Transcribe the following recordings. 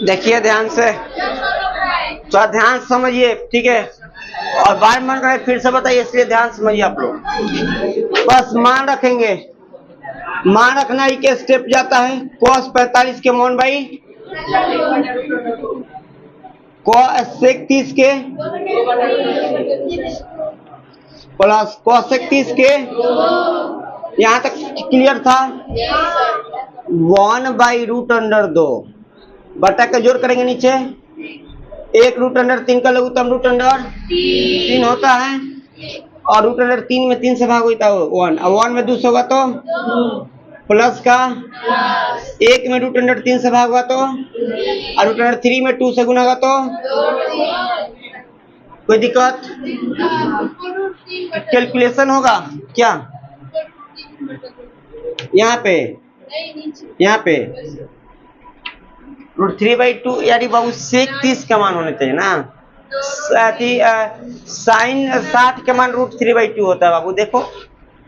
देखिए ध्यान से, तो ध्यान से समझिए, ठीक है। और बार मन करे फिर से बताइए, इसलिए ध्यान से समझिए आप लोग। बस मान रखेंगे, मान रखना ही के स्टेप जाता है cos 45 के मौन भाई, cos 31 के प्लस cos 31 के, यहाँ तक क्लियर था। 1/√2 बटा के जोड़ करेंगे नीचे, 1√3 का लघुत्तम √3 होता है, और √3 में 3 से भाग होता है 1, और 1 में 2 से होगा तो प्लस का 1 में √3 से भाग होगा तो, और √3 में 2 से गुना होगा तो कोई दिक्कत? कैलकुलेशन होगा क्या यहाँ पे? यहाँ पे √3/2 यानी बाबू sec 30 का मान होना चाहिए ना। साइन 60 का मान √3/2 होता है बाबू, देखो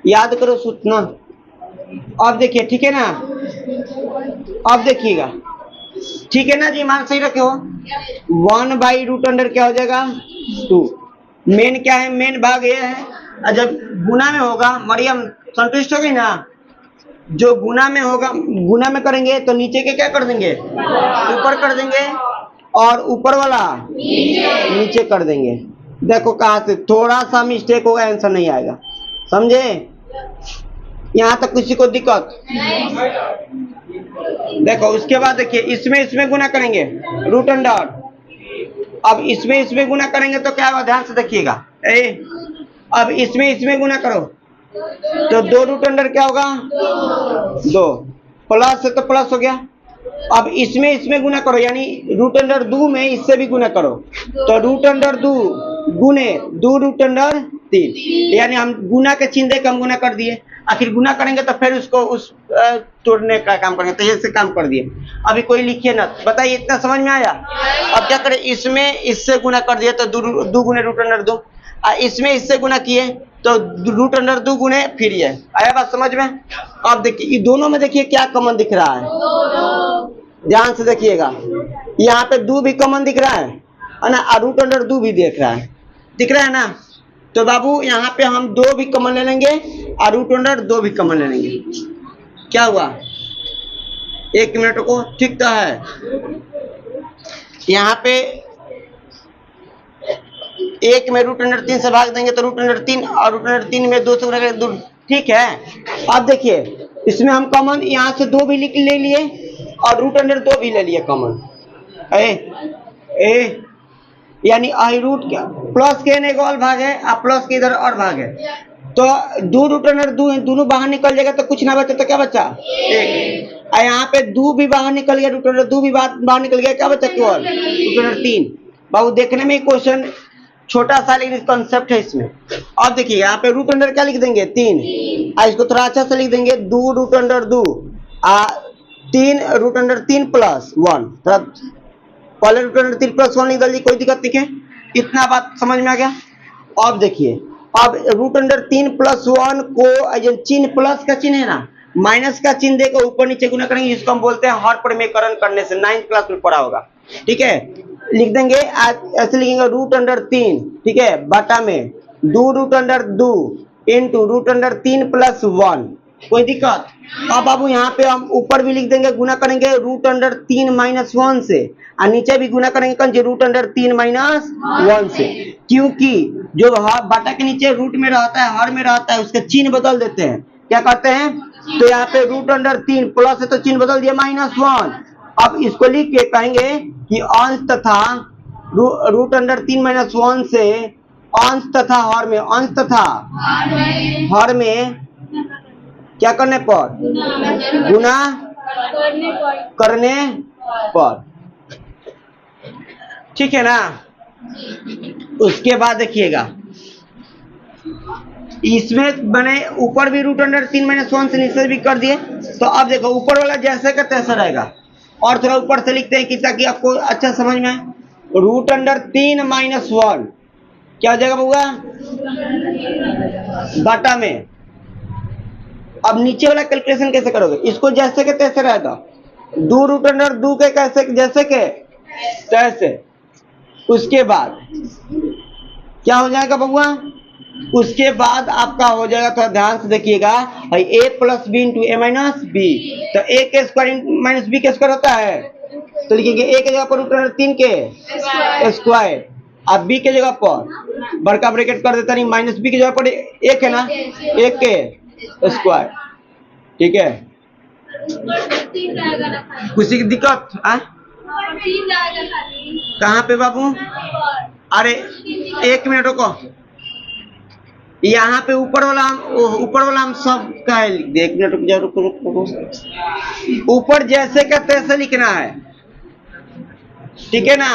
याद करो सूचना। अब देखिए, ठीक है ना, अब देखिएगा, ठीक है ना जी, मान सही रखे हो। 1/√2 क्या हो जाएगा 2। मेन क्या है, मेन भाग ये है, और जब गुना में होगा, मरियम संतुष्ट हो गई ना, जो गुना में होगा, गुना में करेंगे तो नीचे के क्या कर देंगे, ऊपर कर देंगे, और ऊपर वाला नीचे कर देंगे। देखो कहाँ से थोड़ा सा मिस्टेक होगा, आंसर नहीं आएगा, समझे? यहाँ तक किसी को दिक्कत? देखो उसके बाद देखिए, इसमें गुना करेंगे √2, अब इसमें गुना करेंगे तो क्या होगा, ध्यान से देखिएगा। अब इसमें गुना करो तो 2√2 क्या होगा 2, प्लस है तो प्लस हो गया। अब इसमें गुना करो, यानी √2 में इससे भी गुना करो, तो √2 गुने 2√3, यानी हम गुना के चिन्ह देकर हम गुना कर दिए। आखिर गुना करेंगे तो फिर उसको उस तोड़ने का काम करेंगे, तो ये से काम कर दिए। अभी कोई लिखिए ना, बताइए इतना समझ में आया? अब क्या करें, इसमें इससे गुना कर दिए तो 2 गुने √2, इसमें इससे गुना किए तो √2 गुने फिर ये आया, बात समझ में? अब देखिए, ये दोनों में देखिए क्या कॉमन दिख रहा है, ध्यान से देखिएगा। यहाँ पे 2 भी कॉमन दिख रहा है ना, और √2 भी दिख रहा है ना। तो बाबू यहाँ पे हम 2 भी कॉमन ले लेंगे और √2 भी कॉमन ले लेंगे। क्या हुआ, 1 मिनट को, ठीक तो है। यहाँ पे 1 में √3 से भाग देंगे तो √3, और √3 में 2 से गुना करेंगे 2, ठीक है। अब देखिए, इसमें हम कॉमन यहाँ से 2 भी ले लिए और √2 भी ले लिए कॉमन, यानी आई रूट क्या, प्लस के एक और भाग है, और प्लस के इधर और भाग है, तो 2√2 दोनों बाहर निकल जाएगा तो कुछ ना बचा, तो क्या बचा 1। यहाँ पे 2 भी बाहर निकल गया, √2 भी बाहर निकल गया, क्या बचा केवल √3। बाबू देखने में क्वेश्चन छोटा सा लेकिन कॉन्सेप्ट है इसमें। अब देखिए यहाँ पे √2 क्या लिख देंगे 3, इसको थोड़ा अच्छा से लिख देंगे 2√2, 3 प्लस 1, थोड़ा पहले √3 प्लस 1 लिख दीजिए, कोई दिक्कत नहीं है। इतना बात समझ में आ गया? अब देखिए, अब √3 प्लस 1 को चिन्ह, प्लस का चिन्ह है ना, माइनस का चिन्ह देकर ऊपर नीचे गुना करेंगे, जिसको हम बोलते हैं हर प्रमेयकरण करने से, 9th क्लास में पढ़ा होगा, ठीक है। लिख देंगे ऐसे, लिखेंगे √3, ठीक है, बटा में 2√2 इंटू √3 प्लस 1, कोई दिक्कत? अब बाबू यहाँ पे हम ऊपर भी लिख देंगे, गुना करेंगे √3 माइनस 1 से, और नीचे भी गुना करेंगे √3 माइनस 1 से, क्योंकि जो बटा के नीचे रूट में रहता है, हर में रहता है, उसके चिन्ह बदल देते हैं। क्या करते हैं? तो यहाँ पे √3 प्लस है तो चिन्ह बदल दिया -1। अब इसको लिख के कहेंगे कि अंश तथा √3 माइनस 1 से अंश तथा हर में, अंश तथा हर में क्या करने पर, गुना करने पर, ठीक है ना। उसके बाद देखिएगा, इसमें बने ऊपर भी √3 माइनस 1 से नीचे भी कर दिए, तो अब देखो ऊपर वाला जैसे का तैसा रहेगा, और थोड़ा ऊपर से लिखते हैं कि ताकि आपको अच्छा समझ में आए। √3 माइनस 1 क्या हो जाएगा बउआ, बटा में अब नीचे वाला कैलकुलेशन कैसे करोगे? इसको जैसे के तैसे रहेगा, 2 रूट अंडर 2 के कैसे जैसे के तैसे। उसके बाद क्या हो जाएगा बबुआ? उसके बाद आपका हो जाएगा, थोड़ा ध्यान से देखिएगा, a plus B into A minus B. तो a के स्क्वायर माइनस बी के स्क्वायर होता है, तो लिखेंगे a के जगह पर रूट अंडर 3 के स्क्वायर, अब b के जगह पर बड़का ब्रैकेट कर देता नहीं, माइनस b की जगह पर 1 है ना, 1 के स्क्वायर। ठीक है, किसी की दिक्कत है? कहाँ पे बाबू? अरे 1 मिनट रुको, यहाँ पे ऊपर वाला हम सब का है, 1 मिनट रुको, ऊपर जैसे का तैसे लिखना है, ठीक है ना।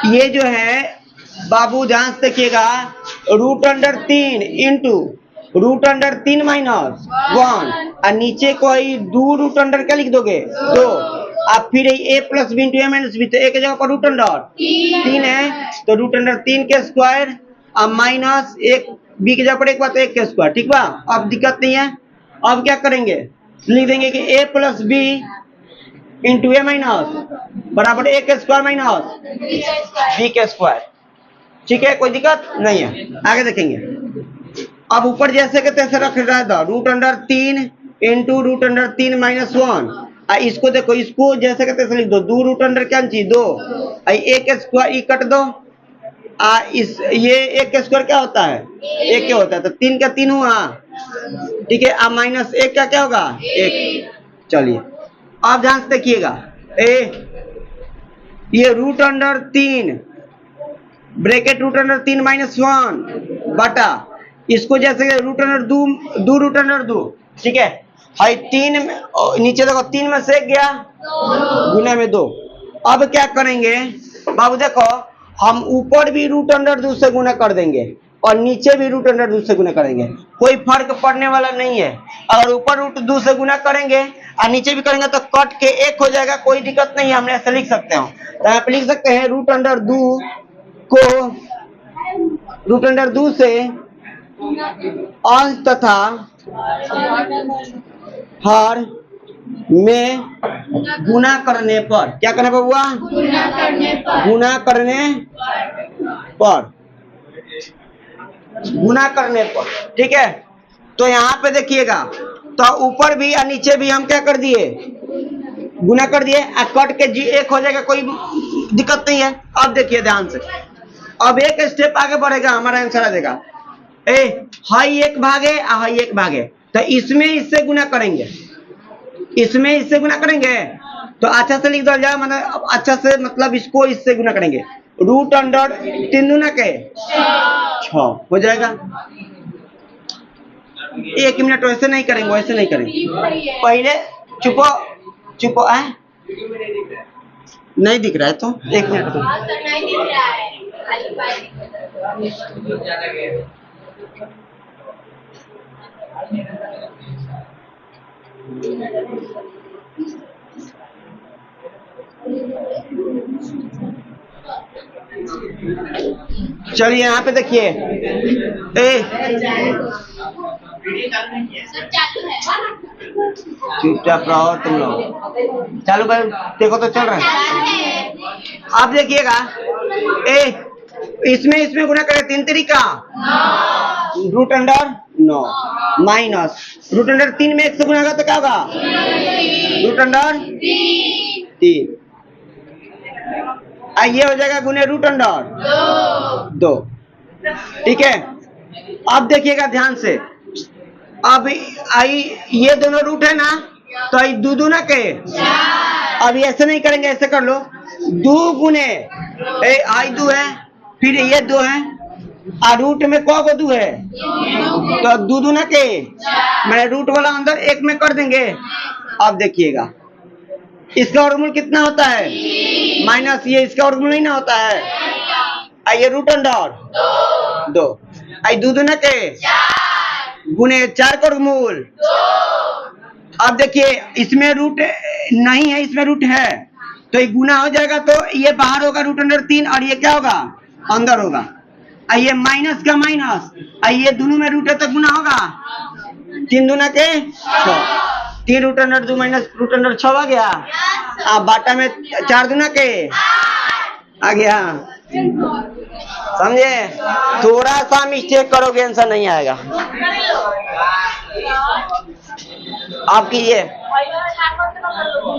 ये जो है बाबू ध्यान से देखिएगा, root under 3 into root under 3 minus 1, और नीचे को 2 रूट अंडर क्या लिख दोगे? 2। अब फिर a plus B into A minus B, तो a के जगह पर रूट अंडर 3 है, तो रूट अंडर 3 के स्क्वायर, अब माइनस 1 b के जगह पर 1 बात 1 के स्क्वायर। ठीक बा, अब दिक्कत नहीं है। अब क्या करेंगे? लिख देंगे कि a plus B into A minus बराबर a के स्क्वायर माइनस b के स्क्वायर। ठीक है, कोई दिक्कत नहीं है। आगे देखेंगे, अब ऊपर जैसे के तैसे रख रहा था, root under 3 into root under 3 minus 1। इसको देखो, इसको जैसे के तैसे लिख दो, 2 रूट अंडर क्या चीज 2, एक स्क्वायर ई कट दो, इस ये 1 का स्क्वायर क्या होता है? 1 क्या होता है, तो 3 का 3 हुआ। ठीक है, अब माइनस 1 का क्या होगा? 1। चलिए अब ध्यान से देखिएगा, ये root under 3 bracket root under 3 minus 1 बटा, इसको जैसे रूट अंडर 2 रूट अंडर 2। ठीक है, 3 नीचे देखो, 3 में से गया गुना में 2। अब क्या करेंगे बाबू? देखो, हम ऊपर भी रूट अंडर 2 से गुना कर देंगे और नीचे भी रूट अंडर 2 से गुना करेंगे, कोई फर्क पड़ने वाला नहीं है। अगर ऊपर रूट 2 से गुना करेंगे और नीचे भी करेंगे तो कट के 1 हो जाएगा, कोई दिक्कत नहीं है, हम ऐसे लिख सकते हैं। तो आप लिख सकते हैं रूट अंडर 2 को रूट अंडर 2 से अंश तथा हर में गुना करने पर, क्या करने पर हुआ? गुना करने पर, गुना करने पर। ठीक है, तो यहाँ पे देखिएगा, तो ऊपर भी और नीचे भी हम क्या कर दिए? गुना कर दिए, कट के जी 1 हो जाएगा, कोई दिक्कत नहीं है। अब देखिए ध्यान से, अब एक स्टेप आगे बढ़ेगा, हमारा आंसर आ जाएगा हाई 1 भागे और हाई 1 भागे, तो इसमें इससे गुना करेंगे, इसमें इससे गुना करेंगे, तो अच्छा से लिख दो जाए, मतलब अच्छा से, मतलब इसको इससे गुना करेंगे, रूट अंडर 3 दूना के 6 हो जाएगा। 1 मिनट, वैसे नहीं करेंगे, वैसे नहीं करेंगे, पहले चुपो चुपो है, नहीं दिख रहा है तो 1 मिनट तो। चलिए यहाँ पे देखिए, चुपचाप रहो तुम लोग, चालू भाई देखो तो चल रहा है। आप देखिएगा, इसमें इसमें गुना करें 3 तरीका, root under 9 minus root under 3 में 1 से गुना होगा तो क्या होगा? रूट अंडर 3, ये हो जाएगा गुने रूट अंडर 2। ठीक है, अब देखिएगा ध्यान से, अब आई ये दोनों रूट है ना, तो आई 2 दूना के, अब ऐसे नहीं करेंगे, ऐसे कर लो, 2 गुने आई 2 है, फिर ये 2 है, और रूट में कौ को 2 है, तो 2 दूना के, मैंने रूट वाला अंदर 1 में कर देंगे। अब देखिएगा, इसका वर्गमूल कितना होता है? माइनस ये, इसका वर्गमूल नहीं ना होता है, आइए रूट अंडर 2, आई 2 दूना के गुने 4 का वर्गमूल। अब देखिए, इसमें रूट नहीं है, इसमें रूट है, तो ये गुना हो जाएगा, तो ये बाहर होगा रूट अंडर 3, और ये क्या होगा? अंदर होगा। ये माइनस का माइनस, ये दोनों में रूट है तो गुना होगा, 3 दूना के 6, 3 root under 2 minus root under 6 आ गया। आप बाटा में 4 दूना के आ गया। समझे? थोड़ा सा मिस्टेक करोगे आंसर नहीं आएगा। आप कीजिए।